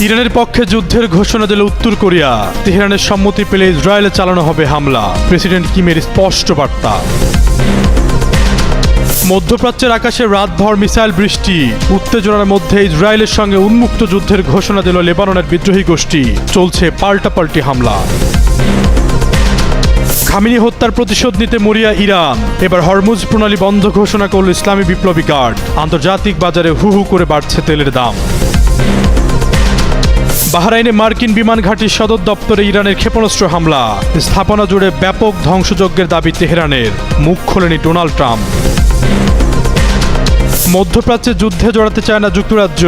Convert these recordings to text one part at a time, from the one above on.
ইরানের পক্ষে যুদ্ধের ঘোষণা দিল উত্তর কোরিয়া। তেহরানের সম্মতি পেলে ইসরায়েলে চালানো হবে হামলা, প্রেসিডেন্ট কিমের স্পষ্ট বার্তা। মধ্যপ্রাচ্যের আকাশে রাতভর মিসাইল বৃষ্টি, উত্তেজনার মধ্যে ইসরায়েলের সঙ্গে উন্মুক্ত যুদ্ধের ঘোষণা দিল লেবাননের বিদ্রোহী গোষ্ঠী, চলছে পাল্টাপাল্টি হামলা। খামেনি হত্যার প্রতিশোধ নিতে মরিয়া ইরান, এবার হরমুজ প্রণালী বন্ধ ঘোষণা করল ইসলামী বিপ্লবী গার্ড। আন্তর্জাতিক বাজারে হু হু করে বাড়ছে তেলের দাম। বাহরাইনে মার্কিন বিমান ঘাঁটির সদর দপ্তরে ইরানের ক্ষেপণাস্ত্র হামলা, স্থাপনা জুড়ে ব্যাপক ধ্বংসযজ্ঞের দাবি তেহরানের, মুখ খোলেনি ডোনাল্ড ট্রাম্প। মধ্যপ্রাচ্যে যুদ্ধে জড়াতে চায় না যুক্তরাজ্য,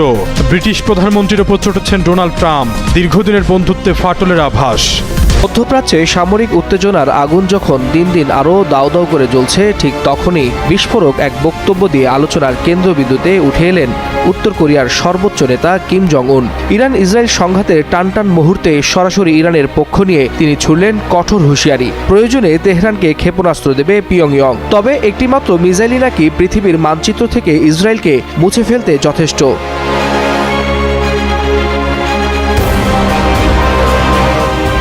ব্রিটিশ প্রধানমন্ত্রীর ওপর চটেছেন ডোনাল্ড ট্রাম্প, দীর্ঘদিনের বন্ধুত্বে ফাটলের আভাস। মধ্যপ্রাচ্যে সামরিক উত্তেজনার আগুন যখন দিন দিন আরও দাউ দাউ করে জ্বলছে, ঠিক তখনই বিস্ফোরক এক বক্তব্য দিয়ে আলোচনার কেন্দ্রবিন্দুতে উঠে এলেন উত্তর কোরিয়ার সর্বোচ্চ নেতা কিম জং উন। ইরান ইসরায়েল সংঘাতের টানটান মুহূর্তে সরাসরি ইরানের পক্ষ নিয়ে তিনি ছুড়লেন কঠোর হুঁশিয়ারি। প্রয়োজনে তেহরানকে ক্ষেপণাস্ত্র দেবে পিয়ংইয়ং, তবে একটিমাত্র মিসাইলই নাকি পৃথিবীর মানচিত্র থেকে ইসরায়েলকে মুছে ফেলতে যথেষ্ট।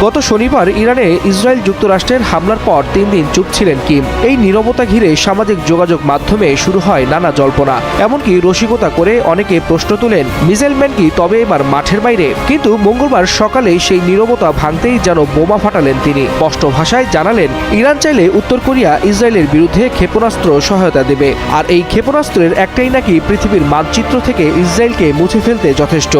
গত শনিবার ইরানে ইসরায়েল যুক্তরাষ্ট্রের হামলার পর 3 দিন চুপ ছিলেন কিম। এই নীরবতা ঘিরে সামাজিক যোগাযোগ মাধ্যমে শুরু হয় নানা জল্পনা, এমনকি রসিকতা করে অনেকে প্রশ্ন তোলেন, মিসাইলম্যান কি তবে এবার মাঠের বাইরে? কিন্তু মঙ্গলবার সকালে সেই নীরবতা ভাঙতেই যেন বোমা ফাটালেন তিনি। স্পষ্ট ভাষায় জানালেন, ইরান চাইলে উত্তর কোরিয়া ইসরায়েলের বিরুদ্ধে ক্ষেপণাস্ত্র সহায়তা দেবে, আর এই ক্ষেপণাস্ত্রের একটাই নাকি পৃথিবীর মানচিত্র থেকে ইসরায়েলকে মুছে ফেলতে যথেষ্ট।